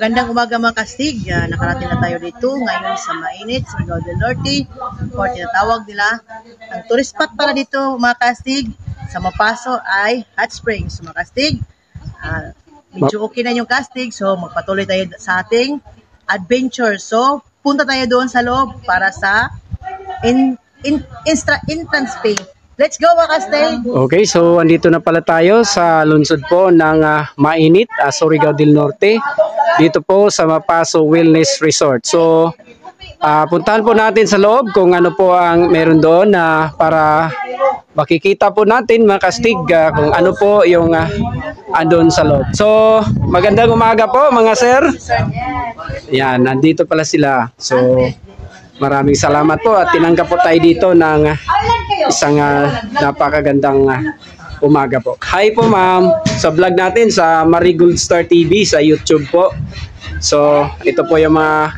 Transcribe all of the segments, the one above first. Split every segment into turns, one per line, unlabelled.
Magandang umaga mga kastig. Nakarating na tayo dito ngayon sa mainit, sa Surigao del Norte, or tinatawag nila. Ang tourist spot para dito mga kastig sa Mapaso ay Hot Springs. So, mga kastig, medyo okay na yung kastig, so magpatuloy tayo sa ating adventure. So punta tayo doon sa loob para sa entrance fee. Let's go mga kastig!
Okay, so andito na pala tayo sa lungsod po ng mainit, Surigao del Norte. Dito po sa Mapaso Wellness Resort. So, puntahan po natin sa loob kung ano po ang meron doon para makikita po natin mga kastig kung ano po yung andun sa loob. So, magandang umaga po mga sir. Yan, nandito pala sila. So, maraming salamat po at tinanggap po tayo dito ng isang napakagandang umaga po. Hi po ma'am, sa vlog natin sa Marigold Star TV sa YouTube po. So, ito po yung mga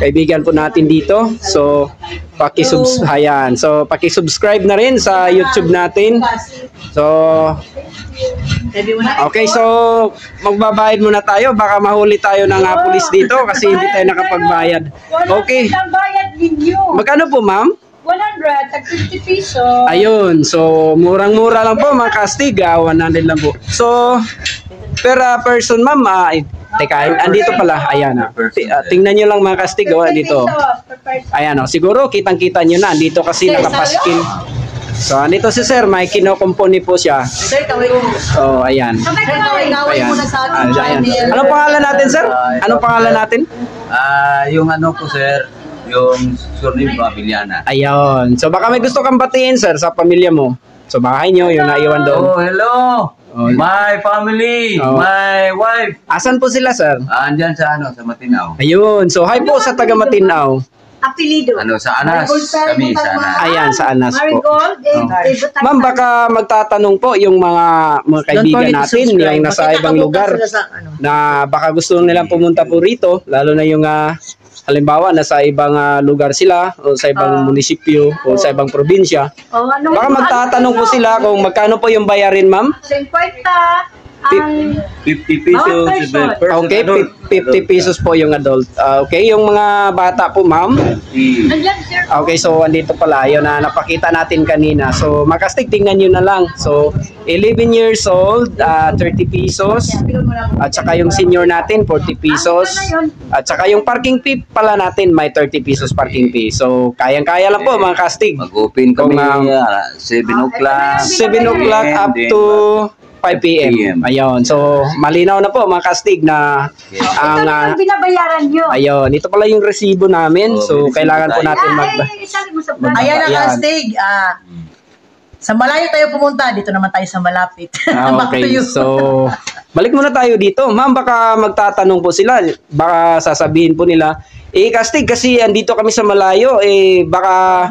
kaibigan po natin dito. So, paki-subscribe na rin sa YouTube natin. So, okay, so magbabayad muna tayo. Baka mahuli tayo ng pulis dito kasi hindi tayo nakapagbayad. Okay. Magkano po ma'am?
100, 50 pesos.
Ayun, so murang-mura lang po mga kastig, 100 lang po. So, per person ma'am, teka, andito pala, ayan tingnan nyo lang mga kastig, dito. Ayan siguro kitang-kita nyo na, andito kasi nakapaskil. So, andito si sir, may kinokompone po siya. So, ayan. Ayan. Anong pangalan natin sir? Anong pangalan natin?
Yung ano po sir, yung surname Pamiliana.
Ayun. So baka may gusto kang batiin sir sa pamilya mo. So bahay nyo, yung naiwan doon.
Oh, hello! My family, my wife.
Asan po sila sir?
Andyan sa sa Matinaw.
Ayun. So hi po sa taga Matinaw.
Apelido.
Sa Anas. Kami sa Anas.
Ayan, sa Anas po.
Marigold.
Ma'am, baka magtatanong po yung mga kaibigan natin, yung nasa ibang lugar, na baka gusto nilang pumunta po rito, lalo na yung halimbawa, nasa ibang lugar sila, o sa ibang munisipyo, o sa ibang probinsya. Baka magtatanong po sila kung magkano po yung bayarin, ma'am?
50.
50 pesos.
Okay, 50 pesos po yung adult. Okay, yung mga bata po, ma'am. Okay, so andito pala, yun na napakita natin kanina. So, makastig, tingnan nyo na lang. So, 11 years old, 30 pesos. At saka yung senior natin, 40 pesos. At saka yung parking fee pala natin, may 30 pesos parking fee. So, kayang-kaya lang po mga kastig.
Mag-open kami 7 o'clock.
7 o'clock up to 5 p.m. Ayun. So, malinaw na po mga kastig na ang
binabayaran nyo.
ayun, ito pala yung resibo namin. So, kailangan po natin
Ayan ang kastig. Sa malayo tayo pumunta, dito naman tayo sa malapit.
Okay. So, balik muna tayo dito. Ma'am, baka magtatanong po sila. Baka sasabihin po nila, kastig kasi andito kami sa malayo, baka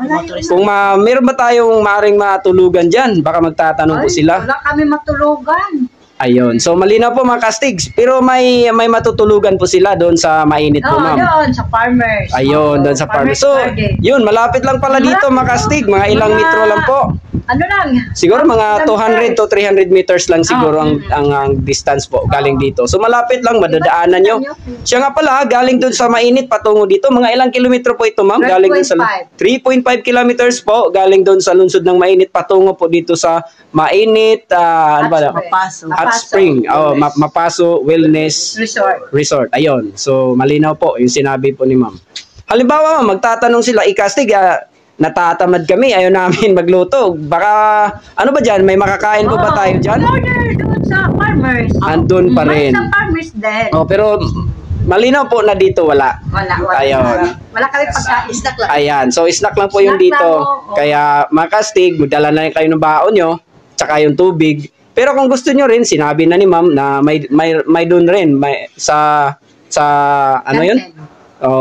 kung meron ba tayong maaring matulugan dyan, baka magtatanong po sila.
Wala kami matulugan.
Ayun. So, malinaw po mga kastigs. Pero may matutulugan po sila doon sa mainit po, ma'am.
Doon sa farmers.
Ayun, doon sa farmers. So, yun, malapit lang pala dito mga kastig. Mga ilang metro lang po.
Ano lang?
Siguro mga 200 to 300 meters lang siguro ang distance po galing dito. So malapit lang, madadaanan nyo. Siya nga pala, galing doon sa mainit patungo dito. Mga ilang kilometro po ito, ma'am? Galing doon sa 3.5 kilometers po. Galing doon sa lungsod ng mainit patungo po dito sa mainit. Ano ba?
Mapaso.
Hot Spring. Mapaso Wellness Resort. Ayun. So malinaw po yung sinabi po ni ma'am. Halimbawa, magtatanong sila, ikastig, natatamad kami, ayaw namin magluto. Baka, ano ba dyan? May makakain po ba tayo dyan?
Order doon sa farmers.
Andun pa rin.
Sa farmers din.
Pero, malinaw po na dito, wala.
Wala.
Ayun.
Wala kami pagkain. Snack lang.
Ayan. So, snack lang po yung dito. Kaya, makastig, magdala na kayo ng baon nyo, tsaka yung tubig. Pero kung gusto nyo rin, sinabi na ni ma'am na may doon rin, sa ano yun?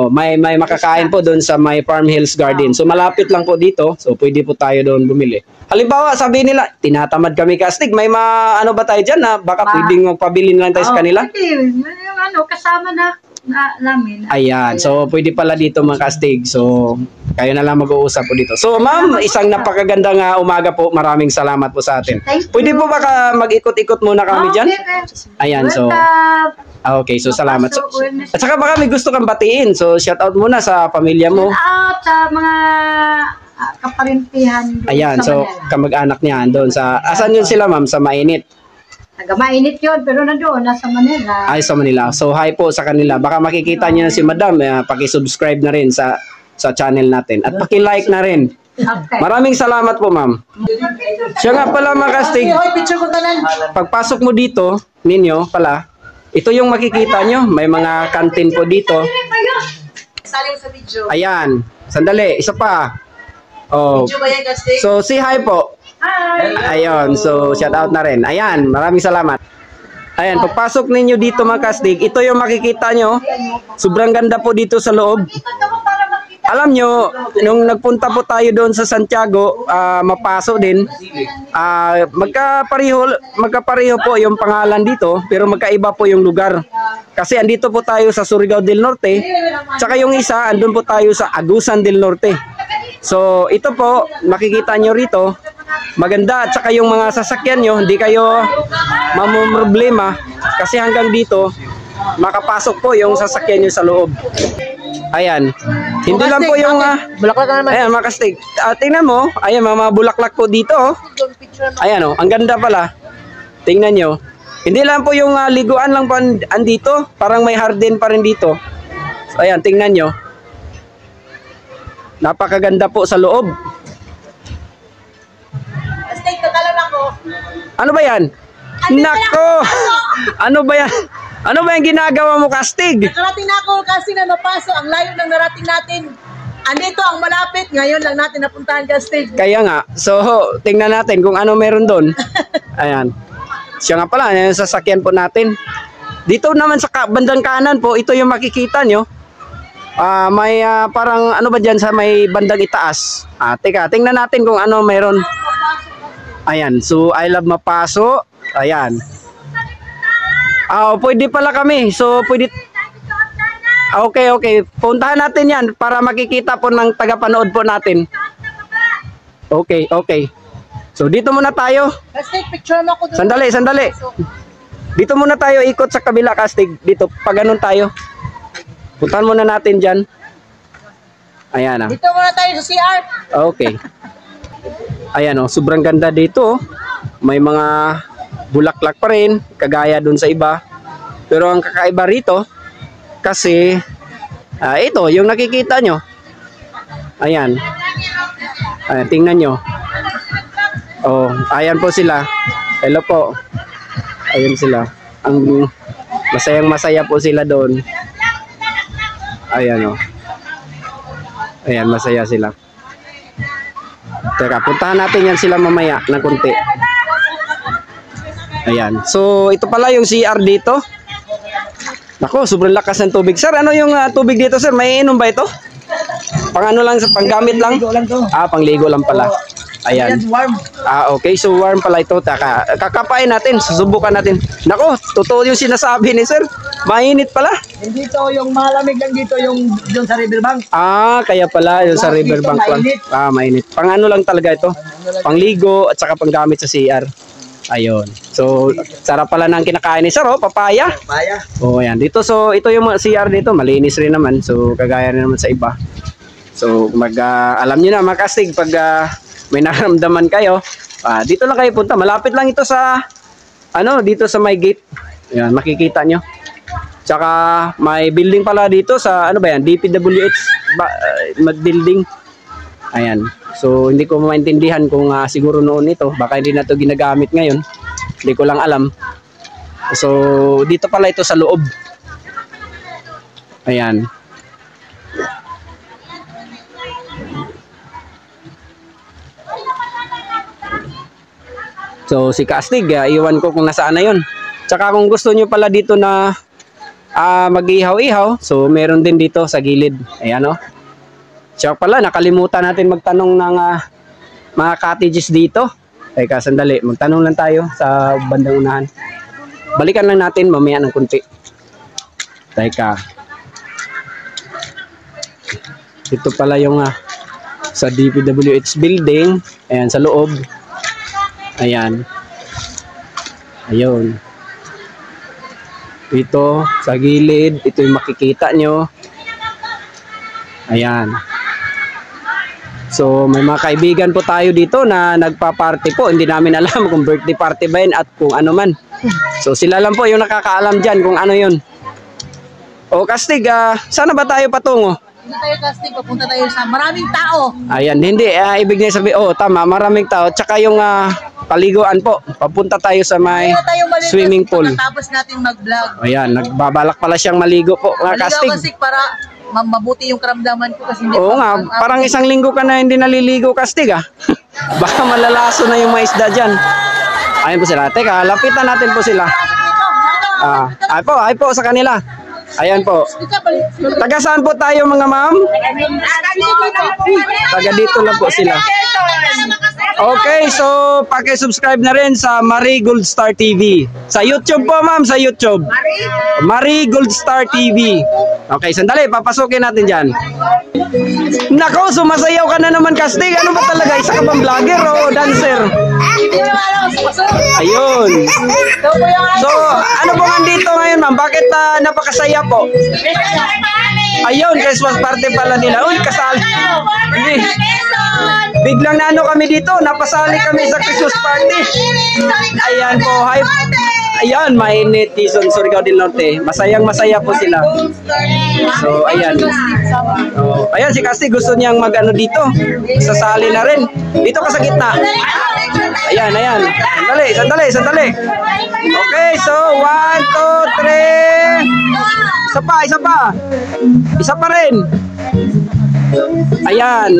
May makakain po doon sa may Farm Hills Garden. So malapit lang po dito. So pwede po tayo doon bumili. Halimbawa, sabi nila, tinatamad kami kastig. May ano ba tayo dyan na baka pwedeng magpabili na lang tayo sa kanila?
Pwede. Yung kasama na namin.
Ayan. So, pwede pala dito mga kastig. So, kayo na lang mag-uusap po dito. So, ma'am, isang napakagandang umaga po. Maraming salamat po sa atin.
Thank you.
Pwede po ba mag-ikot-ikot muna kami dyan? Ayan, so,
Welcome.
okay, so salamat. So,
Mapasok, wellness.
at saka baka may gusto kang batiin. So, shout out muna sa pamilya mo.
Out sa mga kaparintihan doon
Ayan,
sa
so,
Manila.
kamag-anak niya doon sa, asan yun sila ma'am? Sa Mainit?
Nagamainit yun, pero nandoon, nasa Manila.
Ay, sa Manila. So, hi po sa kanila. Baka makikita niyo na si madam. Paki-subscribe na rin sa channel natin. At paki-like na rin.
Okay.
Maraming salamat po, ma'am. Siya nga pala, mga kastig.
Hoy, picture ko tanan.
Pagpasok mo dito, ninyo pala, ito yung makikita nyo. May mga kantin po dito.
Sali mo sa video.
Ayan. Sandali, isa pa. Oh.
Video ba yan, Kastig?
So, say hi po.
Hi!
Ayun, so shout out na rin. Ayan, maraming salamat. Ayan, pagpasok ninyo dito mga kastig, ito yung makikita nyo. Sobrang ganda po dito sa loob. Alam nyo, nung nagpunta po tayo doon sa Santiago, Mapaso din, magkapareho po yung pangalan dito, pero magkaiba po yung lugar. Kasi andito po tayo sa Surigao del Norte, tsaka yung isa, andun po tayo sa Agusan del Norte. So, ito po, makikita nyo rito, maganda. At saka yung mga sasakyan nyo, hindi kayo mamumroblema. Kasi hanggang dito, makapasok po yung sasakyan nyo sa loob. Ayan. Hindi lang po yung...
Bulaklak na naman.
ayan, mga kastig. Tingnan mo. Ayan, mga bulaklak po dito. Oh. Ayan, oh. Ang ganda pala. Tingnan nyo. Hindi lang po yung liguan lang po andito. Parang may harden pa rin dito. So, ayan, tingnan nyo. Napakaganda po sa loob.
Kastig, tatalan ako.
Ano ba yan? Nako! Ano ba yan? Ano ba yung ginagawa mo, kastig?
Nakarating na ako kasi na napaso. Ang layo ng narating natin. Andito ang malapit. Ngayon lang natin napuntahan, Kastig.
Kaya nga. So, tingnan natin kung ano meron doon. Ayan. Siya nga pala, yung sasakyan po natin. Dito naman sa bandang kanan po, ito yung makikita nyo. May parang ano ba dyan sa may bandang itaas. Teka, tingnan natin kung ano meron. Ayan, so I love Mapaso. Ayan. Pwede pala kami. So, pwede... Okay. Puntahan natin yan para makikita po ng tagapanood po natin. Okay. So, dito muna tayo.
Kastig, picture mo ako doon.
Sandali. Dito muna tayo ikot sa kabila, kastig. Dito, pag ganun tayo. Puntahan muna natin dyan. Ayan.
Dito muna tayo sa CR.
Okay. Ayan, sobrang ganda dito. May mga bulaklak pa rin, kagaya dun sa iba. Pero ang kakaiba rito, kasi, ito, yung nakikita nyo. Ayan. Tingnan nyo. Ayan po sila. Hello po. Ayan sila. Ang masayang-masaya po sila doon. Ayan, Ayan, masaya sila. Teka, puntahan natin yan sila mamaya ng konti. Ayan. So, ito pala yung CR dito. Nako, sobrang lakas ng tubig. Sir, ano yung tubig dito, sir? May inom ba ito? Pang ano lang, panggamit lang? Pangligo lang pala. Ayan.
Warm.
Okay. So, warm pala ito. Kakapain natin. Susubukan natin. Nako, totoo yung sinasabi ni sir. Mainit pala.
Hindi to yung malamig lang dito yung doon sa riverbank.
Kaya pala yung sa riverbank lang.
Mainit.
Mainit. Pang ano lang talaga ito. Pangligo at saka panggamit sa CR. Ayun. So, sarap pala ng kinakain ni sir, papaya.
Papaya.
Ayan. Dito, so, ito yung CR dito. Malinis rin naman. So, kagaya rin naman sa iba. So, alam nyo na, mga kastig, pag may nararamdaman kayo, dito lang kayo punta. Malapit lang ito sa, dito sa may gate. Ayan, makikita nyo. Tsaka, may building pala dito sa, DPWH building. Ayan. So, hindi ko maintindihan kung siguro noon ito. Baka hindi na ito ginagamit ngayon. Hindi ko lang alam. So, dito pala ito sa loob. Ayan. So, si Kastig, iwan ko kung nasaan na yun. Tsaka kung gusto nyo pala dito na mag-ihaw-ihaw, so meron din dito sa gilid. Ayan, Tsaka pala, nakalimutan natin magtanong ng mga cottages dito. Teka, sandali. Magtanong lang tayo sa bandang unahan. Balikan lang natin mamaya ng kunti. Teka. Ito pala yung sa DPWH building. Ayan, sa loob. Ayan. Ayun. Ito, sa gilid. Ito yung makikita nyo. Ayan. So, may mga kaibigan po tayo dito na nagpa-party po. Hindi namin alam kung birthday party ba yun at kung ano man. So, sila lang po yung nakakaalam dyan kung ano yun. O, Kastig, sana ba tayo patungo?
Hindi tayo casting, papunta tayo sa maraming tao.
Ayan, hindi. Ibig niya sabihin, tama, maraming tao. Tsaka yung paliguan po. Papunta tayo sa may swimming pool.
Tapos natin mag-vlog.
Ayan, nagbabalak pala siyang maligo po. Mga Kastig.
Kasi para mabuti yung karamdaman ko kasi hindi.
Oo nga, parang isang linggo ka na hindi naliligo, Kastig Baka malalaso na yung mga isda dyan. Ayun po sila. Teka, lapitan natin po sila. Ay po sa kanila. Ayan po. Taga saan po tayo mga ma'am? Taga dito lang po sila. Okay, so paki-subscribe na rin sa Marie Gold Star TV. Sa YouTube po ma'am, sa YouTube. Marie Gold Star TV. Okay, sandali, papasukin natin dyan. Nako, sumasayaw ka na naman, Kastig. Ano ba talaga? Isa ka bang vlogger o dancer? Ayun. So, ano po nandito ngayon ma'am? Bakit napakasaya po? Ayun, Christmas party pala nila. Uy, kasali. Hindi. Biglang kami dito, napasali kami sa Christmas party. Ayan po, hi. Ayan, mainit Quezon, Surigao del Norte. Masayang-masaya po sila. So, ayan. Ayan, si Cassie gusto niyang mag-ano dito. Sasali na rin. Dito ka sa gitna. Ayan. Sandali. Okay, so 1, 2, 3. Isa pa. Isa pa rin. Ayan.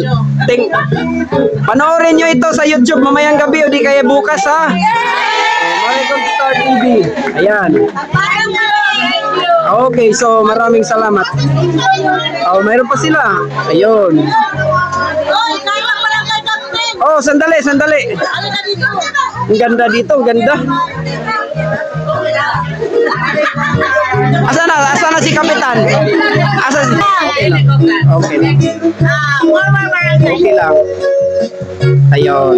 Panoorin nyo ito sa YouTube mamayang gabi o di kaya bukas Marie Gold Star TV. Ayan. Okay, so maraming salamat. Mayroon pa sila. Ayun. Sandali. Ang ganda dito, ang ganda. Asa na si Kapitan? Okay lang. Ayun.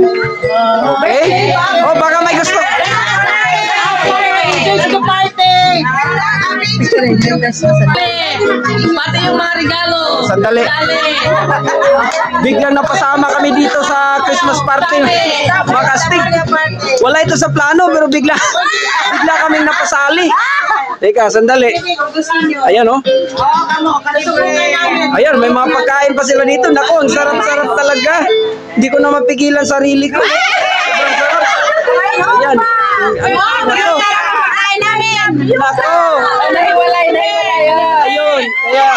Okay? Baka may gusto.
Pati yung mga regalo.
Sandali. Biglang napasama kami dito sa Christmas party. Mga Kastig. Wala ito sa plano pero bigla kaming napasali. Teka, sandali. Ayan Ayan, may mga pagkain pa sila dito. Naku, ang sarap-sarap talaga. Hindi ko na mapigilan sarili ko. Sobrang sarap. Ayan. Nako. Ayun. Kaya,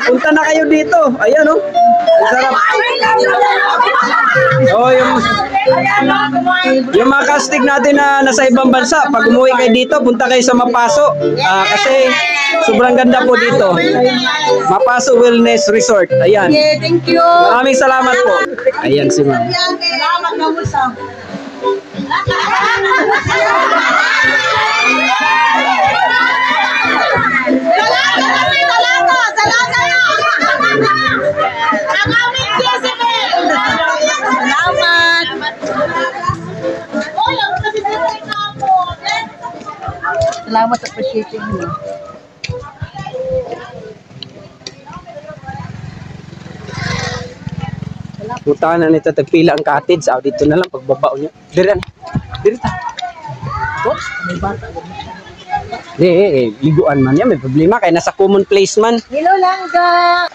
punta na kayo dito. Ayan ang sarap. Yung mga Kastig natin na nasa ibang bansa, pag umuwi kayo dito, punta kayo sa Mapaso. Kasi sobrang ganda po dito. Mapaso Wellness Resort. Ayan.
Thank you.
Maraming salamat po. Ayan si ma'am.
Salamat na mo sa. Salamat sa appreciating mo.
Punta na nito, tagpila ang cottage. Dito na lang, pagbabao nyo. Dito ta.
Oops, may bata.
Liguan man yan. May problema. Kaya nasa common place man.
Hello, Langga.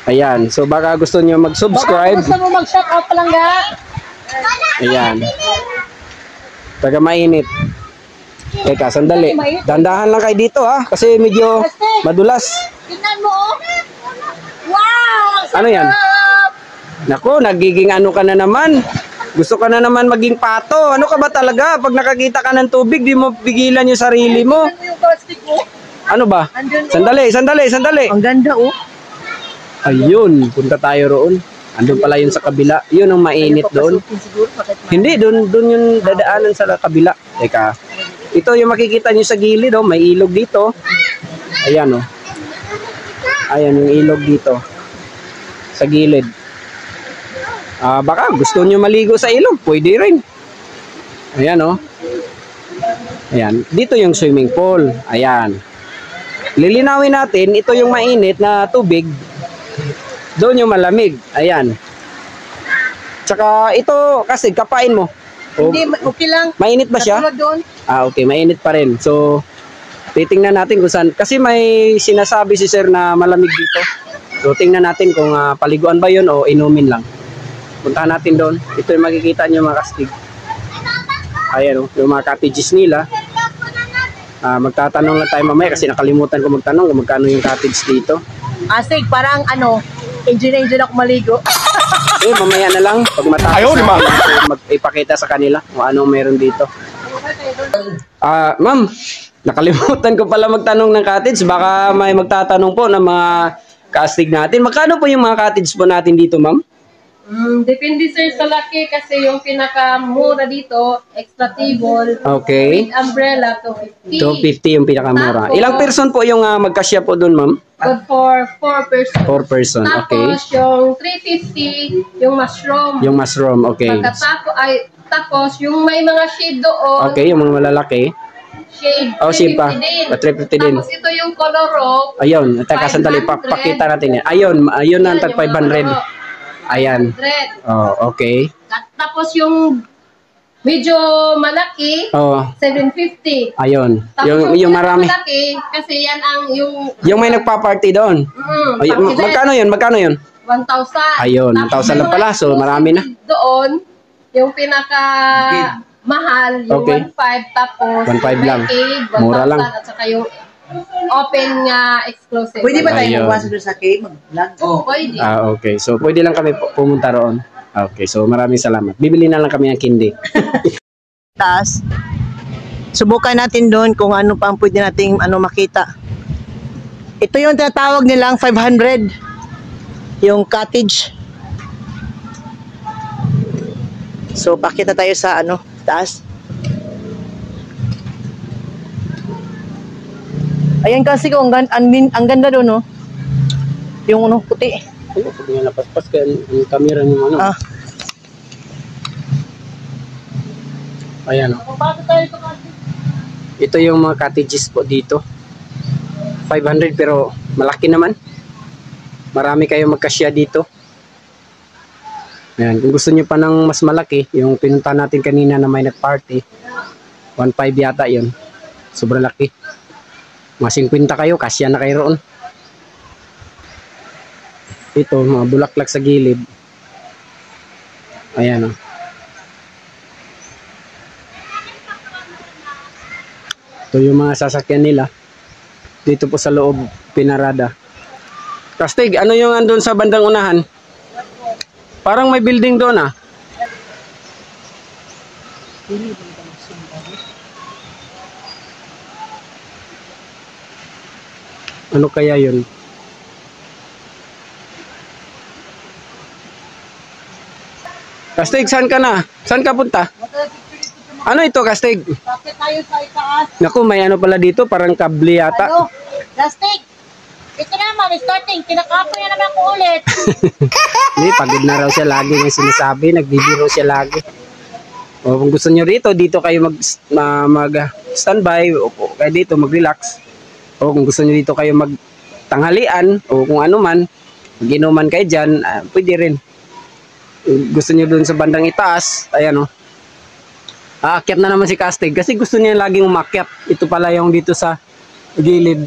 Ayan. So, baka gusto nyo mag-subscribe.
Baka gusto mo mag-shout out, Langga.
Ayan. Taga mainit. Teka, sandali. Dandahan lang kayo dito kasi medyo madulas.
Tingnan mo, Wow!
Ano yan? Naku, nagiging ano ka na naman. Gusto ka na naman maging pato. Ano ka ba talaga? Pag nakakita ka ng tubig, di mo pigilan yung sarili mo. Ano ba? Sandali.
Ang ganda
Ayun, punta tayo roon. Andun pala yun sa kabila. Yun ang mainit doon. Hindi, doon yung dadaanan sa kabila. Teka. Ito yung makikita nyo sa gilid, may ilog dito. Ayan, Ayan yung ilog dito. sa gilid. Baka gusto nyo maligo sa ilog, pwede rin. Ayan oh. Ayan, dito yung swimming pool. Ayan. Lilinawin natin, ito yung mainit na tubig. Doon yung malamig. Ayan. Tsaka ito kasi kapain mo. Oh,
Hindi, okay lang.
mainit ba siya?
Katulad doon.
Okay, mainit pa rin. So, titingnan natin kung saan. Kasi may sinasabi si sir na malamig dito. So, tingnan natin kung paliguan ba yun o inumin lang. Puntahan natin doon. Ito yung makikita nyo mga kastig. Ayan o, yung mga cottages nila. Magtatanong lang tayo mamaya kasi nakalimutan ko magtanong kung magkano yung cottage dito.
Asig, parang engineer ako maligo.
Mamaya na lang. Pag matapos mag-ipakita sa kanila kung anong meron dito. Ma'am, nakalimutan ko pala magtanong ng cottage. Baka may magtatanong po ng mga castig natin. Magkano po yung mga cottage po natin dito, ma'am?
Depende sir sa laki kasi yung pinakamura dito, extra table,
Okay.
with umbrella, 250.
250 yung pinakamura. Ilang person po yung magkasya po doon, ma'am?
Good for 4 persons.
4 person, okay.
Tapos yung 350, yung mushroom.
Yung mushroom, okay.
Tapos yung may mga shade doon,
Okay, yung mga malalaki.
shade,
Oh, shade pa.
350 din.
350 din.
Tapos ito yung color rope,
Ayun, teka sandali, pakita natin yan. Ayun na ang tag 500. Ayan.
100.
Oh, okay.
Tapos yung medyo malaki,
Oh,
750.
ayun.
Tapos
Yung marami.
malaki, kasi yan ang yung
Yung may nagpa-party doon. Ayun, magkano yun? Magkano yun?
1,000.
Ayun, 1,000 lang pala. So, marami na.
Doon, yung pinaka mahal, yung
Okay.
1,500, tapos
1,500 lang.
may cave, 1,000,
Mura lang.
at saka yung open nga exclusive.
Pwede ba tayo
Ayun.
magpasok doon sa cave? Mag-vlog?
Pwede.
Okay. So, pwede lang kami pumunta roon. Okay. So, maraming salamat. Bibili na lang kami ng kindi.
Taas. Subukan natin doon kung ano pang pwede nating makita. Ito yung tinatawag nilang 500. Yung cottage. So, pakita tayo sa taas. Ayan kasi kung ang ganda doon, no? Yung puti.
Ano, pag nga napaspas ka yung camera niyo, ano? Ayan, oh. Ito yung mga cottages po dito. 500 pero malaki naman. Marami kayong magkasya dito. Ayan, kung gusto niyo pa ng mas malaki, yung pinunta natin kanina na may nag-party, 1.5 yata yun. Sobrang laki. Mga 50 kayo, kasya na kayo roon. Ito, mga bulaklak sa gilid. Ayan o. Ito yung mga sasakyan nila. Dito po sa loob, pinarada. Kastig, ano yung andun sa bandang unahan? Parang may building doon ah. Ano kaya yun? Kastig, saan ka na? Saan ka punta? Ano ito, Kastig?
Bakit tayo sa itaas?
Naku, may ano pala dito, parang kable yata.
Plastic! Ito naman, starting. Kinakapo niya naman ako ulit.
Hindi, pagod na raw siya lagi ng sinasabi. Nagbibiro siya lagi. O, kung gusto nyo rito, dito kayo mag-standby. O kayo dito, mag-relax. O kung gusto nyo dito kayo magtanghalian o kung ano man, mag-inuman kayo dyan, pwede rin. Gusto nyo dun sa bandang itaas, ayan o. Aakyat na naman si Kastig kasi gusto niya laging umakyat. Ito pala yung dito sa gilid.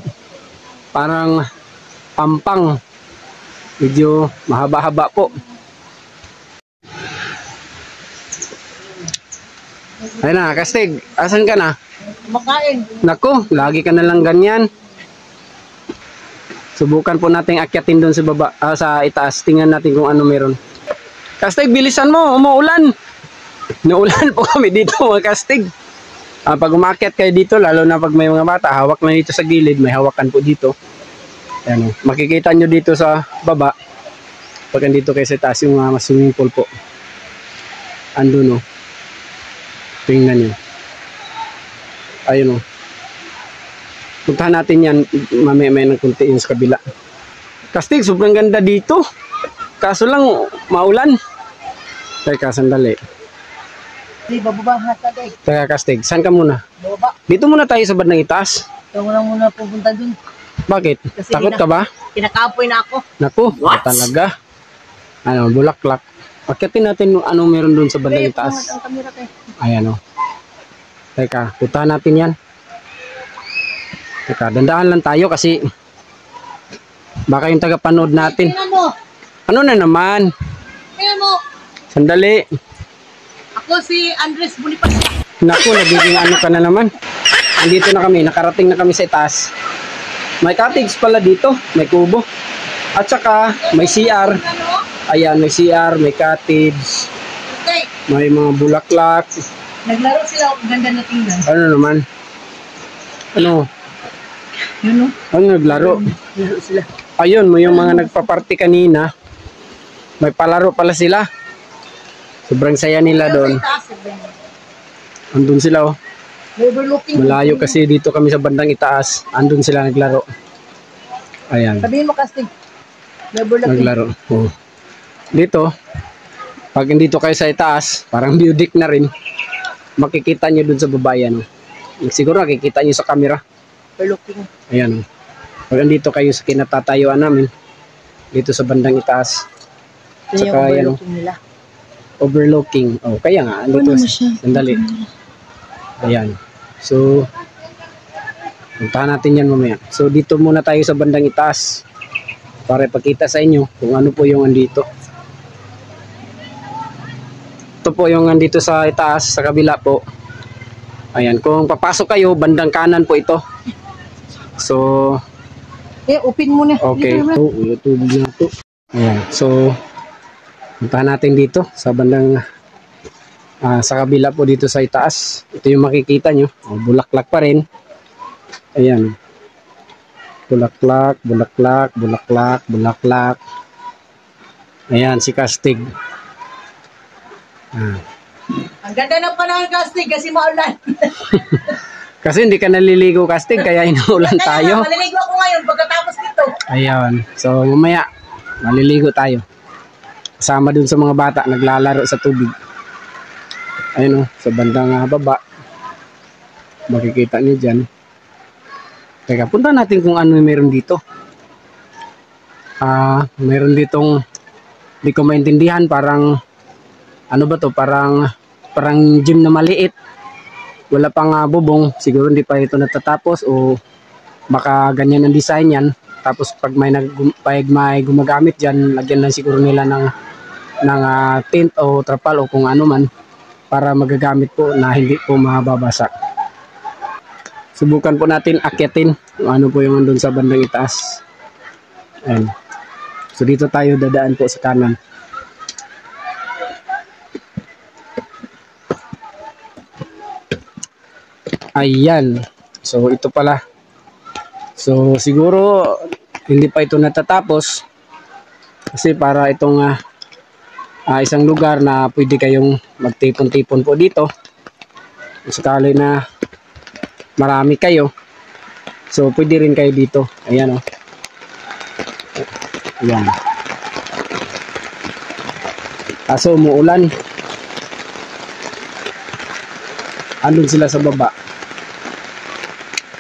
Parang pampang. Medyo mahaba-haba po. Ayun na, Kastig, asan ka na?
Makain.
Nako, lagi ka na lang ganyan. Subukan po nating akyatin doon sa baba, sa itaas. Tingnan natin kung ano meron. Kastig, bilisan mo, umuulan. Naulan po kami dito mga Kastig. Pag umakyat kayo dito, lalo na pag may mga bata, hawak na dito sa gilid, may hawakan po dito. Ayan, makikita nyo dito sa baba. Pag andito kayo sa itaas, yung swimming pool po. Andun o. Tingnan nyo. Ayun o. Puntahan natin yan, mamaya ng kunti yung sa kabila. Kastig, sobrang ganda dito. Kaso lang, maulan. Teka, sandali.
Di bababa hatag eh.
Teka, Kastig, saan ka muna?
Bababa.
Dito muna tayo sa bandang itaas.
Ito muna pupunta dun.
Bakit?
Kasi
Takot ka ba?
Kinakapoy na ako.
Naku, talaga. Ano, bulaklak. Akitin natin yung anong meron dun sa bandang itaas.
Ang kamera kayo.
Ayan o. Teka, puntahan natin yan. Teka, dandaan lang tayo kasi baka yung tagapanood natin.
Tingnan mo.
Ano na naman?
Tingnan mo.
Sandali.
Ako si Andres Bonifacio.
Naku, nagiging ano ka na naman. Andito na kami, nakarating na kami sa itaas. May cottage pala dito, may kubo. At saka may CR. Ayan, may CR, may cottage.
Okay.
May mga bulaklak.
Naglaro sila. Ang ganda na tingnan.
Ano naman? Ano?
Yun o.
Ano naglaro?
Naglaro sila.
Ayun, mo yung mga nagpa-party kanina. May palaro pala sila. Sobrang saya nila doon. Andun sila oh.
Overlooking.
Malayo kasi dito kami sa bandang itaas. Andun sila naglaro. Ayan,
Sabihin mo, Casting. Overlooking.
naglaro. Oh. Dito, pag nandito kayo sa itaas, parang view deck na rin. Makikita nyo dun sa baba yan. Oh. Siguro nakikita nyo sa camera.
Overlooking.
Ayan oh. Pag nandito kayo sa kinatatayuan namin, dito sa bandang itaas.
Yun yung
Saka yan oh.
overlooking nila.
Overlooking. Oh, kaya nga andito. Sandali. Ayan. So puntahan natin yan mamaya. So dito muna tayo sa bandang itaas para ipakita sa inyo kung ano po yung andito. Ito po yung andito sa itaas, sa kabila po. Ayan, kung papasok kayo, bandang kanan po ito. So
Open mo na.
okay, ito tubig na ito. Ayan, so puntahan natin dito sa bandang sa kabila po dito sa itaas. Ito yung makikita nyo. Bulaklak pa rin. Ayan. Bulaklak, bulaklak, bulaklak, bulaklak. Ayan, si Castig.
Ang ganda ng panahon, Casting, kasi maulan.
Kasi hindi ka naliligo, Castig, kaya inuulan tayo.
Maliligo ako ngayon pagkatapos nito.
Ayan. So, mamaya, maliligo tayo. Kasama dun sa mga bata, naglalaro sa tubig. Ayun o, sa bandang baba. Makikita niyo dyan. Teka, punta natin kung ano yung meron dito. Meron ditong, di ko maintindihan, parang, ano ba to, parang gym na maliit. Wala pang bubong, siguro hindi pa ito natatapos o baka ganyan ang design yan. Tapos pag may gumagamit dyan, lagyan lang siguro nila ng tint o trapal o kung ano man para magagamit po na hindi po mababasa. Subukan po natin akyatin kung ano po yung andun sa bandang itaas. Ayan. So dito tayo dadaan po sa kanan. Ayan. So ito pala. So siguro hindi pa ito natatapos kasi para itong isang lugar na pwede kayong magtipon-tipon po dito. Sakali na marami kayo. So pwede rin kayo dito. Ayan oh. Ayan. Kaso umuulan. Andun sila sa baba.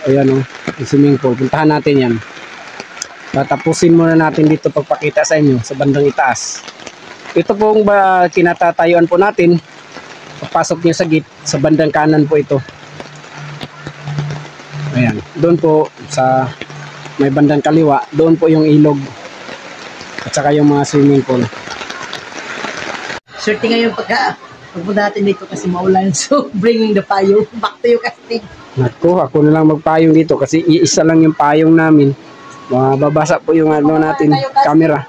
Ayan oh. Yung swimming pool. Puntahan natin yan. Tatapusin muna natin dito pagpakita sa inyo sa bandang itaas. Ito pong kinatatayuan po natin. Pagpasok nyo sa gate, sa bandang kanan po ito. Ayan. Doon po sa may bandang kaliwa, doon po yung ilog. At saka yung mga swimming pool.
Swerte ngayon pagpunta natin dito kasi maulan. So bringing the payong back to you, Casting.
Naku, ako na lang magpayong dito kasi iisa lang yung payong namin. Mababasa po yung ano natin, camera.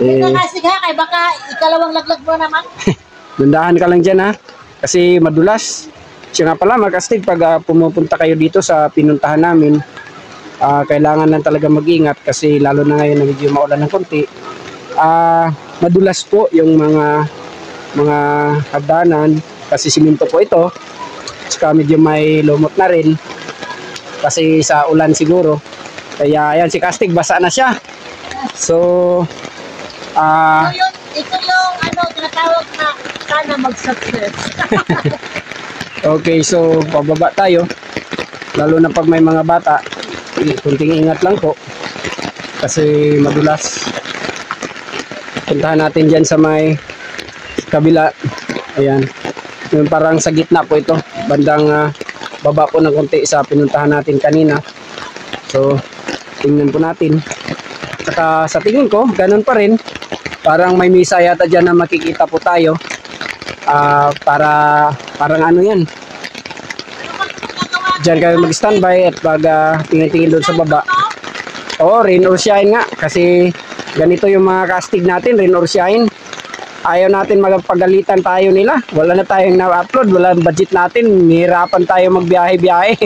Casting ha, kay baka ikalawang laglag mo naman.
Dandahan ka lang dyan ha. Kasi madulas. Siya nga pala Castig, pag pumupunta kayo dito sa pinuntahan namin, kailangan lang talaga mag-ingat kasi lalo na ngayon na medyo maulan ng konti. Madulas po yung mga hagdanan kasi siminto po ito. Saka medyo may lumot na rin kasi sa ulan siguro. Kaya ayan si Castig, basa na siya. So
Ito yung ano, tinatawag na sana mag-success.
Okay, so pababa tayo. Lalo na pag may mga bata, kunting ingat lang po. Kasi madulas. Puntahan natin dyan sa may kabila. Ayan. Yung parang sa gitna po ito. Bandang baba po ng konti sa pinuntahan natin kanina. So, tingnan po natin. Saka sa tingin ko, ganun pa rin. Parang may misa yata dyan na makikita po tayo. Parang ano yan. Diyan kayo mag-standby at pag tingin-tingin doon sa baba. Oo, rain or shine nga. Kasi ganito yung mga castig natin, rain or shine. Ayaw natin magpagalitan tayo nila. Wala na tayong na-upload, wala budget natin. Nihirapan tayo magbiyahe-biyahe.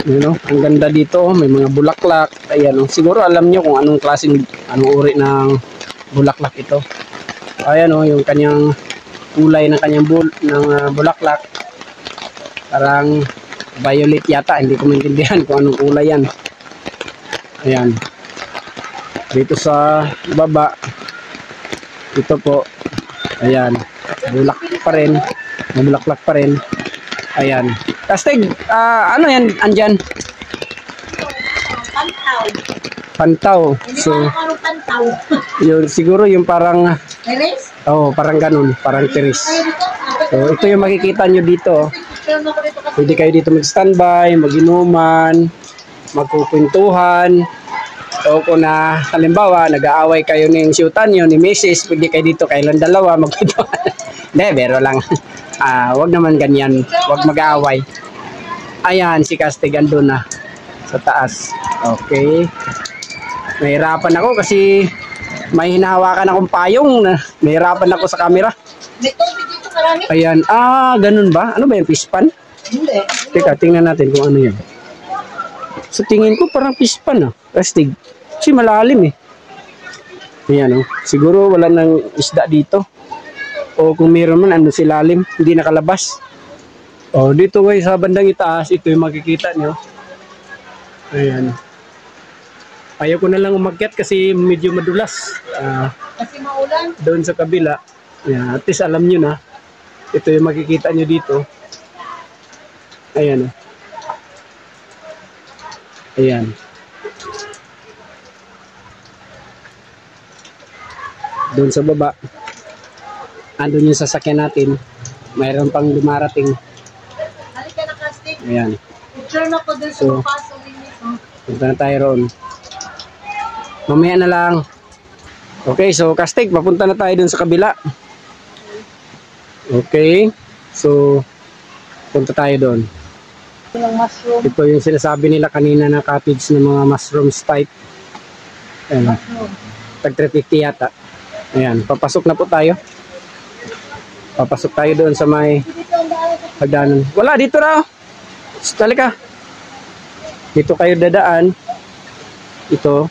You know, ang ganda dito, may mga bulaklak. Ayan, siguro alam nyo kung anong klaseng, anong uri ng bulaklak ito. Ayan yung kanyang kulay ng kanyang bulaklak. Parang violet yata, hindi ko maintindihan kung anong kulay yan. Ayan. Dito sa baba, ito po, ayan, bulaklak pa rin, bulaklak pa rin. Ayan. Kastig, ano yan, andyan?
Pantaw.
Pantaw.
Hindi
So,
ko anong pantaw.
yun, siguro yung parang,
Teres?
parang ganun, parang tiris. So, ito yung makikita nyo dito. Pwede kayo dito mag-standby, mag-inuman, magkukwentuhan. O kung na, halimbawa, nag-aaway kayo ng siyutan nyo, ni Mrs., pwede kayo dito, kailan dalawa, magkwentuhan. Hindi, pero lang. Wag naman ganyan, wag mag-aaway. Ayan, si Kastig andun na sa taas. Okay. Nahirapan ako kasi may hinahawakan akong payong. Nahirapan ako sa camera.
May tubig dito marami.
Ayan, ganun ba? Ano ba yung fish pan?
Hindi.
Teka, tingnan natin kung ano yan. Sa tingin ko parang fish pan Kastig. Kasi malalim Ayan siguro wala nang isda dito. O kung meron man, ano si lalim, hindi nakalabas. Dito guys, sa bandang itaas, ito yung makikita nyo. Ayan. Ayaw ko na lang umakyat kasi medyo madulas.
Kasi maulan.
Doon sa kabila. Ayan, at least alam nyo na. Ito yung makikita nyo dito. Ayan Ayan. Doon sa baba. Andun yung sasakyan natin. Mayroon pang dumarating.
Halika na, Kastig.
Ayan.
Picture na ko dun sa
So,
paso linis.
punta na tayo roon. Mamaya na lang. Okay, so Kastig, papunta na tayo dun sa kabila. Okay. So, punta tayo doon.
Yung mushroom.
Ito yung sinasabi nila kanina na cottage ng mga mushrooms type. Ayan. Tag 350 yata. Ayan, papasok na po tayo. Papasok tayo doon sa may hagdanan. Wala, dito raw. Talika. Dito kayo dadaan. Ito.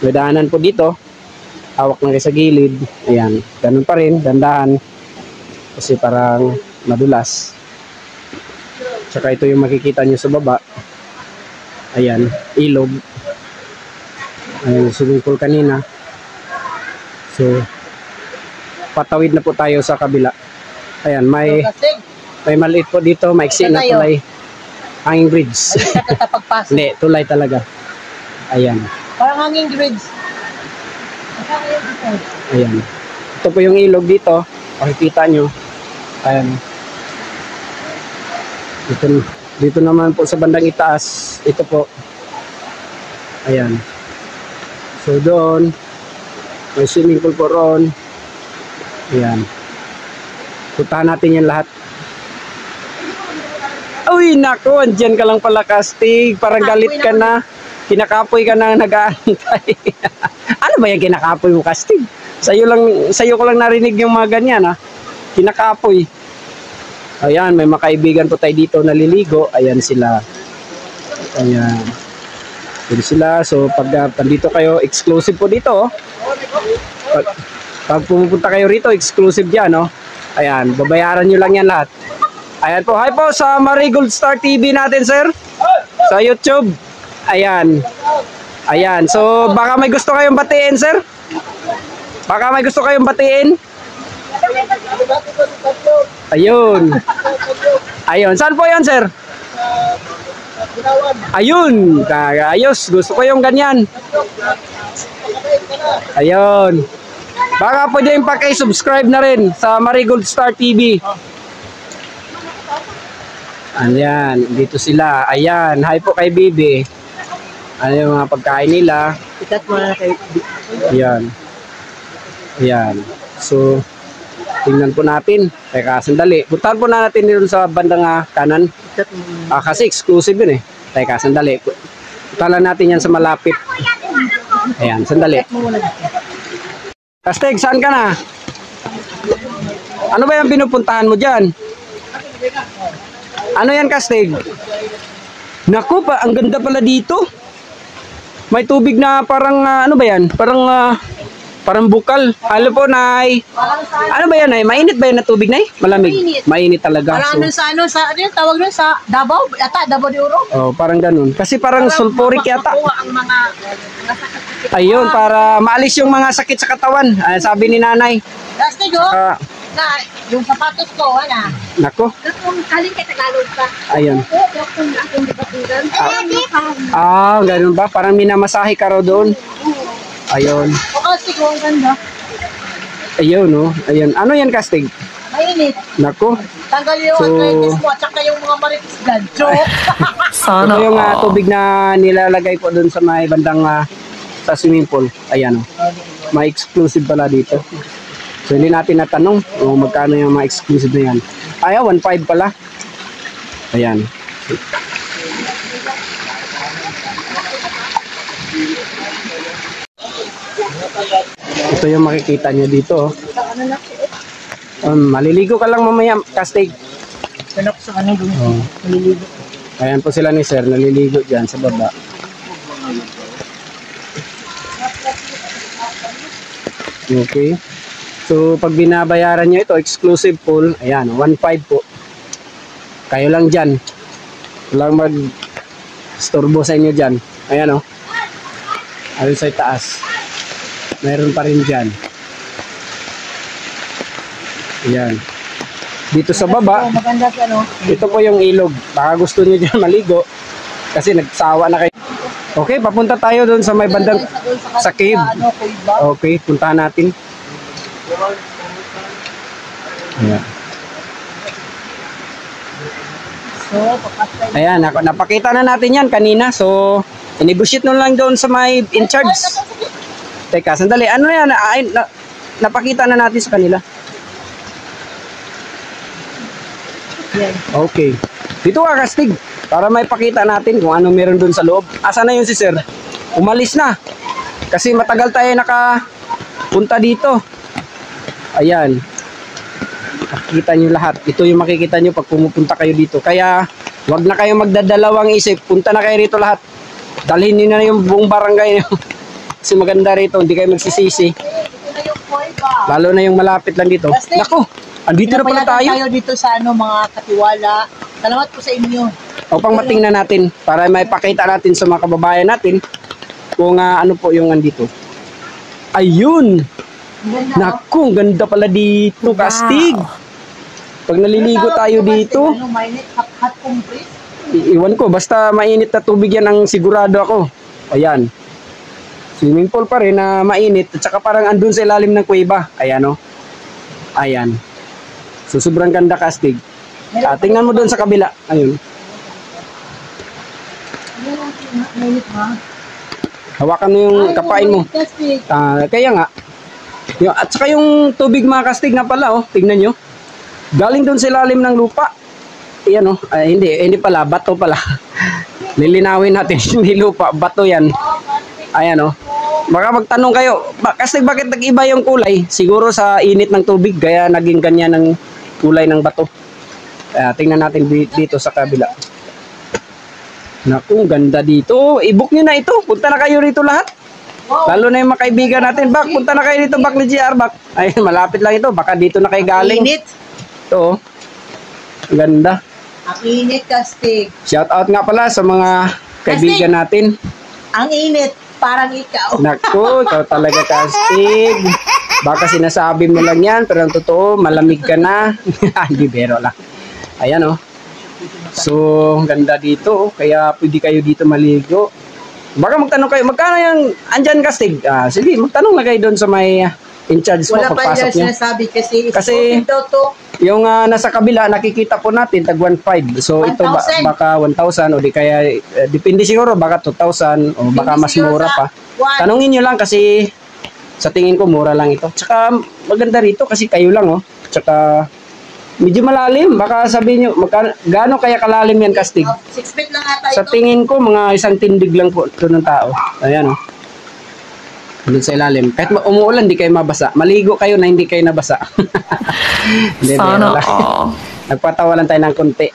Dadaanan po dito. Hawak na kayo sa gilid. Ayan. Ganun pa rin. Dandahan. Kasi parang madulas. Tsaka ito yung makikita nyo sa baba. Ayan. Ilog. Ayan. Swimming pool kanina. So, patawid na po tayo sa kabila. Ayan, may maliit po dito, maiksi na tulay. Hanging bridge. Hindi, tulay talaga. Ayan.
Parang hanging bridge.
Ayan. Ito po yung ilog dito. Makikita nyo. Ayan. Dito naman po sa bandang itaas. Ito po. Ayan. So doon, may swimming pool po roon. Ayan. Puntahan natin yan lahat. Uy, nako, andyan ka lang pala, Kastig. Parang galit ka na. Kinakapoy ka na nag-aantay. Ano ba yung kinakapoy mo, Kastig? Sa'yo ko lang narinig yung mga ganyan, Kinakapoy. Ayan, may mga kaibigan po tayo dito naliligo. Ayan sila. Ayan. Ayan sila. So, pag dito kayo, exclusive po dito, Pag pumupunta kayo rito, exclusive dyan, Ayan, babayaran nyo lang yan lahat. Ayan po, hi po sa Marigold Star TV natin, sir. Sa YouTube. Ayan. Ayan, so baka may gusto kayong batiin, sir. Baka may gusto kayong batiin. Ayun. Ayun. Saan po yan, sir? Ayun. Ayos. Gusto ko yung ganyan. Ayun. Baka pwede yung paki-subscribe na rin sa Marigold Star TV. Ayan. Dito sila. Ayan. Hi po kay Bibi. Ano yung mga pagkain nila.
Ikat mo na kayo.
Ayan. Ayan. So, tingnan po natin. Teka, sandali. Puntahan po na natin dito sa bandang kanan.
Ikat mo.
Kasi exclusive yun eh. Teka, sandali. Puntahan natin yan sa malapit. Ayan, sandali. Kastig, saan ka na? Ano ba yung pinupuntahan mo dyan? Ano yan, Kastig? Naku pa, ang ganda pala dito. May tubig na parang, ano ba yan? Parang bukal. Halo po, Nay. Ano ba yan, Nay? Mainit ba yan na tubig, Nay? Malamig? Mainit talaga.
Parang sa ano yung tawag nun sa Davao? Yata, Davao de Oro?
Oh, parang ganun. Kasi parang sulfuric yata.
Makuha ang mga
Ayun, para maalis yung mga sakit sa katawan. Sabi ni Nanay.
Plastic,
Ah,
na yung sapatos ko, wala.
nako.
Kung kaling kay Tagalog ka.
Ayun.
Kung akong dibatugan.
Ganun ba? Parang minamasahe ka raw doon. Ayun.
O plastic, ang ganda.
Ayun, no? Ayun. Ano yan, Kastig?
Mainit.
Nako.
Tanggal yung
So-
arthritis mo at saka yung mga maritis dyan. Joke.
Ito yung tubig na nilalagay po doon sa may bandang sa swimming pool. Ayan, oh. May exclusive pala dito. So, hindi natin natanong magkano yung mga exclusive na yan. Ay, 1.5 pala. Ayan. Ito yung makikita nyo dito. Maliligo ka lang mamaya, Kastig.
Kanak sa ano doon.
Oh.
Maliligo.
Ayan po sila ni Sir, naliligo dyan sa baba. Okay. So, pag binabayaran nyo ito, exclusive pool, ayan, 1.5 po. Kayo lang dyan. Walang mag-storbo sa inyo dyan. Ayan, o. Ayun sa taas. Meron pa rin dyan. Ayan. Dito sa baba,
Maganda siya, no?
ito po yung ilog. Baka gusto niyo dyan maligo. Kasi nagsawa na kayo. Okay, papunta tayo doon sa may bandang sa cave.
Ano, kuiba.
Okay, puntahan natin. Ayan.
So, pakatay.
Ayan, napakita na natin yan kanina. So, i-negotiate nyo lang doon sa may in charge. Teka, sandali. Ano yan? Napakita na natin sa kanila.
Yan.
Okay. Dito ka, Kastig. Para may pakita natin kung ano meron doon sa loob. Asa na yun si Sir? Umalis na. Kasi matagal tayo nakapunta dito. Ayan. Makikita nyo lahat. Ito yung makikita nyo pag pumupunta kayo dito. Kaya, wag na kayong magdadalawang isip. Punta na kayo rito lahat. Dalhin nyo na yung buong barangay nyo. Kasi maganda rito. Hindi kayo magsisisi.
Ito na yung kuiba.
Lalo na yung malapit lang dito. Nako! Andito na pala
Pinapayagan
tayo.
dito sa ano, mga katiwala. Salamat po sa inyo.
Upang matingnan natin para may pakita natin sa mga kababayan natin kung ano po yung andito. Ayun! Naku, ganda pala dito, Kastig. Pag naliligo tayo dito,
Ano, mainit, hot compress.
iwan ko, basta mainit na tubig yan ang sigurado ako. Ayan. Swimming pool pa rin na mainit at saka parang andun sa ilalim ng kuweba. Ayan, o. Ayan. So, sobrang ganda, Kastig. Tingnan mo doon sa kabila. Ayun.
Mainit ba?
Hawakan mo yung kapain mo.
Plastic.
Kaya nga. At saka yung tubig, mga Kastig, nga pala, oh. Tingnan nyo. Galing doon sa ilalim ng lupa. Ayan, oh. Hindi pala. Bato pala. Lilinawin natin. Hindi lupa. Bato yan. Ayan, oh. Baka magtanong kayo, Kastig, bakit nag-iba yung kulay? Siguro sa init ng tubig, kaya naging ganyan ng kulay ng bato. Tingnan natin dito sa kabila. Naku, ganda dito. I-book nyo na ito. Punta na kayo rito lahat. Lalo na yung mga kaibigan natin. Bak, punta na kayo dito, Bak ni GR, Bak. Ay, malapit lang ito. Baka dito na kayo galing.
Init.
Ito, oh. Ganda.
Ang init, Kastig.
Shout out nga pala sa mga kaibigan natin.
Ang init. Parang ikaw.
Naku, ikaw talaga, Kastig. Baka sinasabi mo lang yan, pero ang totoo, malamig ka na. Hindi, bero lang. Ayan oh. So, ang ganda dito. Kaya pwede kayo dito maligo. Baka magtanong kayo, magkano yung andyan kastig? Sige, magtanong na kayo doon sa may in charge mo
Wala pa
pagpasok
yung
niya.
sinasabi kasi
Kasi-
daw to.
Yung nasa kabila, nakikita po natin, tag 1.5. So, ito
1,000.
baka 1,000 o di kaya, depende siguro, baka 2,000 o baka mas
siguro
mura
sa
pa.
one.
Tanungin nyo lang kasi sa tingin ko mura lang ito. Tsaka maganda rito kasi kayo lang oh. Tsaka medyo malalim. Baka sabihin nyo, gaano kaya kalalim yan kastig?
6 feet lang ata
Sa
ito.
tingin ko, mga isang tindig lang po ito ng tao. Ayan oh. Doon sa ilalim. Kahit umuulan, di kayo mabasa. Maligo kayo na hindi kayo nabasa. Hindi,
Sana
biro lang. Nagpatawa lang tayo ng konti.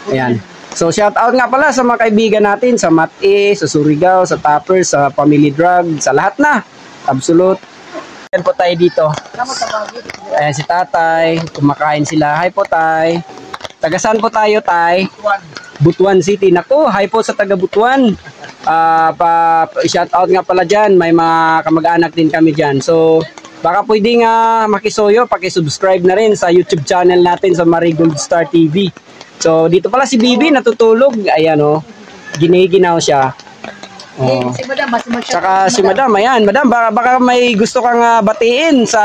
Ayan. So, shout out nga pala sa mga kaibigan natin, sa Mat-E, sa Surigao, sa Topper, sa Family Drug, sa lahat na. Absolute. Ayan po tayo dito. Ayan si Tatay, kumakain sila. Hi po, Tay. Taga saan po tayo, Tay? Butuan City. Naku, hi po sa taga Butuan. Shout out nga pala dyan. May mga kamag-anak din kami dyan. So, baka pwede nga makisoyo, pakisubscribe na rin sa YouTube channel natin sa Marigold Star TV. So, dito pala si Bibi natutulog. Ayan o. Giniginaw siya. Oh.
Si Madam, mas
Tsaka si Madam, ayan. Madam, baka may gusto kang batiin sa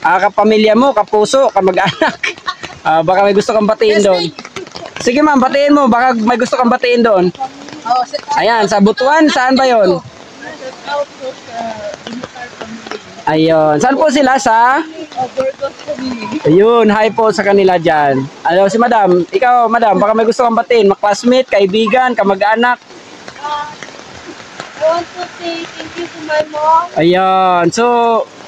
kapamilya mo, kapuso, kamag-anak. Baka may gusto kang batiin doon. Sige ma'am, batiin mo. Baka may gusto kang batiin doon. Ayan, sa Butuan, saan ba yon? Ayun, saan po sila sa? Ayun, hi po sa kanila dyan. Ano, si Madam, ikaw Madam, baka may gusto kang batiin, classmate, kaibigan, kamag-anak.
I want to say thank you to my mom.
Ayun, so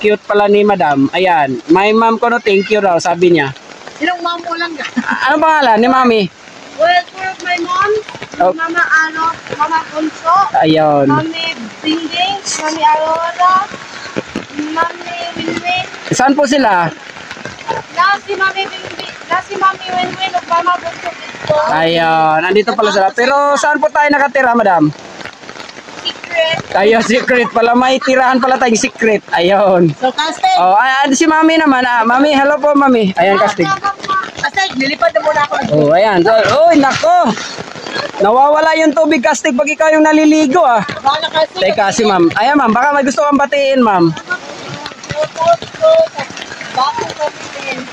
cute pala ni Madam. Ayan, my mom ko no, thank you raw, sabi niya.
Sinong mom mo lang ka?
Ano pangalan ni Mami?
Well, for my mom,
Oh.
Mama Mama Conso,
Ayun.
Mami Bingding, Mami Aurora, Mami Winwin,
Saan po sila?
si Mami Bingding, si Mami Winwin, ug Mama Conso dito.
Ayun, nandito pala sila. Pero saan po tayo nakatira, Madam?
Secret.
Ayun, secret pala. May tirahan pala tayong secret. Ayun.
So, Kastig.
Oh, si Mami naman. Mami, hello po, Mami. Ayan, kastig.
Kastig, nilipad na muna ako.
Oh, ayan. So, uy, nako. Nawawala yung tubig, kastig, pag ikaw yung naliligo,
Bala Kastig.
Teka, si Ma'am. Ayan, Ma'am. Baka may gusto kang batiin, Ma'am.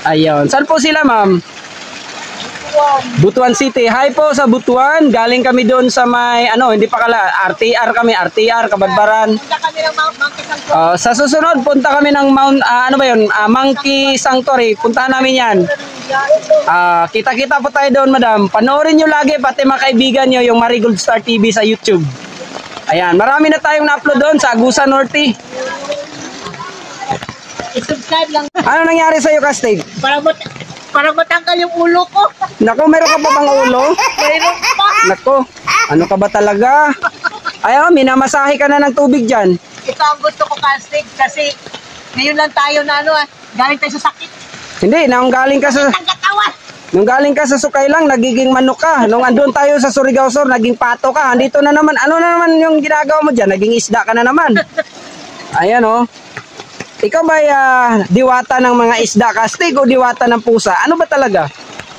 Ayun. Saan po sila, Ma'am? Butuan City. Hi po sa Butuan. Galing kami doon sa may, hindi pa RTR kami. RTR, Kabadbaran.
Punta kami ng Monkey Sanctuary.
Sa susunod, punta kami ng Monkey Sanctuary. Puntahan namin yan. Kita-kita po tayo doon, Madam. Panoorin nyo lagi, pati mga kaibigan nyo, yung Marigold Star TV sa YouTube. Ayan, marami na tayong na-upload doon sa Agusan Norte.
I-subscribe lang.
Ano nangyari sa'yo, Kastig?
Parang matanggal yung ulo ko.
Nako, meron ka pa bang ulo?
Mayroon pa.
Nako, ano ka ba talaga? Ayaw, minamasahe ka na ng tubig dyan.
Ito ang gusto ko, Kastig, kasi ngayon lang tayo na galing tayo sa sakit.
Hindi, nung galing ka sa...
Ang katawan.
Nung galing ka sa Sukay lang, nagiging manok ka. Nung andun tayo sa Surigao Sur, naging pato ka. Andito na naman, ano na naman yung ginagawa mo dyan? Naging isda ka na naman. Ayan oh. Ikaw ba diwata ng mga isda, Kastig, o diwata ng pusa? Ano ba talaga?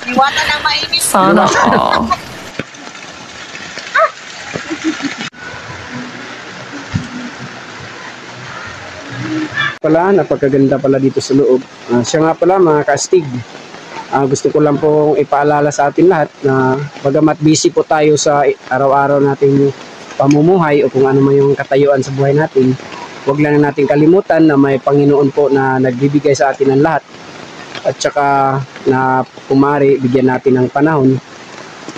Iwata ng mainit.
Sana all.
Pala, napagkaganda pala dito sa loob. Siya nga pala, mga Kastig. Gusto ko lang pong ipaalala sa atin lahat na bagamat busy po tayo sa araw-araw nating pamumuhay o kung ano man yung katayuan sa buhay natin, huwag lang natin kalimutan na may Panginoon po na nagbibigay sa atin ng lahat. At saka na pumari, bigyan natin ng panahon.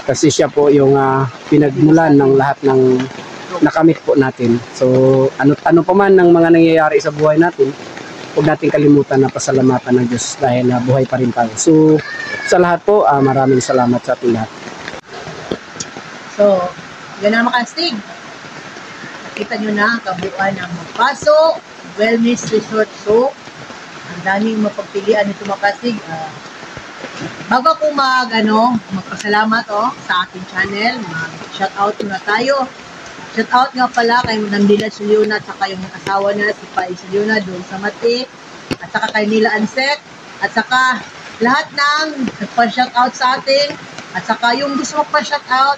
Kasi siya po yung pinagmulan ng lahat ng nakamit po natin. So, ano pa man ng mga nangyayari sa buhay natin, huwag natin kalimutan na pasalamatan ng Diyos dahil buhay pa rin tayo. So, sa lahat po, maraming salamat sa ating lahat.
So, yan na mga Kastig. Kita nyo na ang kabuuan ng Magpaso Wellness Resort. So, ang daming mapagpilian nito mga Kastig. Bago ako magpasalamat sa ating channel, mag-shoutout na tayo. Shout out nga pala kay Madam Dila Suliona at saka yung asawa niya si Pai Suliona doon sa Mati, at saka kay Nila Anset, at saka lahat ng nagpa-shout out sa atin, at saka yung gusto magpa-shout out,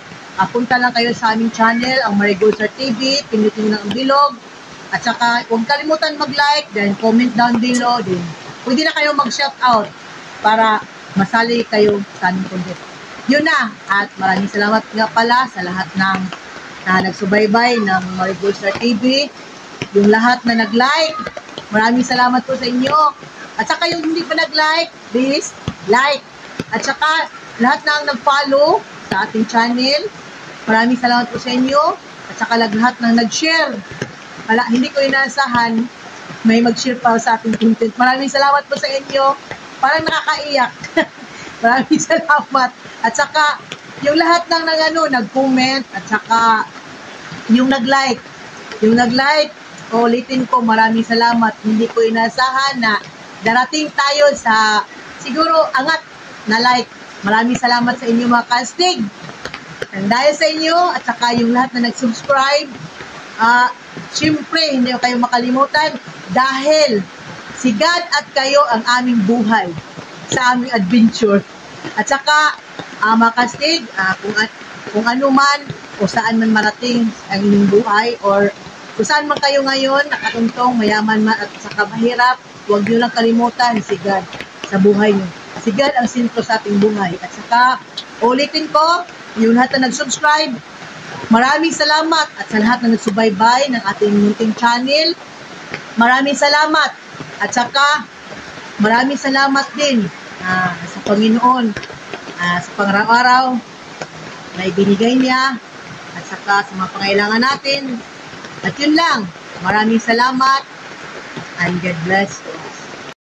punta lang kayo sa aming channel, ang Marigosar TV, pinutin lang ang bilog, at saka huwag kalimutan mag-like, then comment down below, din pwede na kayo mag-shout out para masali kayo sa aming content. Yun na, at maraming salamat nga pala sa lahat ng nagsubaybay ng Marigosar TV, yung lahat na nag-like, maraming salamat po sa inyo. At saka yung hindi pa nag-like, please like. At saka lahat ng nag-follow sa ating channel, maraming salamat po sa inyo. At saka lahat ng nag-share, hindi ko inaasahan may mag-share pa sa ating content. Maraming salamat po sa inyo. Parang nakakaiyak. Maraming salamat. At saka yung lahat ng nag-comment, at saka yung nag-like, ulitin ko, maraming salamat. Hindi ko inasahan na darating tayo sa siguro angat na like. Maraming salamat sa inyo mga kastig. And dahil sa inyo, at saka yung lahat na nag-subscribe, syempre, hindi kayo makalimutan dahil si God at kayo ang aming buhay sa aming adventure. At saka, mga kastig, kung ano man o saan man marating ang inyong buhay or kung saan man kayo ngayon, nakatuntong, mayaman man at saka mahirap, huwag nyo lang kalimutan si God sa buhay nyo. Si God ang sentro sa ating buhay. At saka, ulitin ko, yung lahat na nag-subscribe, maraming salamat. At sa lahat na nagsubaybay ng ating munting channel, maraming salamat. At saka, maraming salamat din sa Panginoon, sa pang-araw-araw na ibinigay niya, at saka sa mga pangailangan natin. At yun lang, maraming salamat and God bless.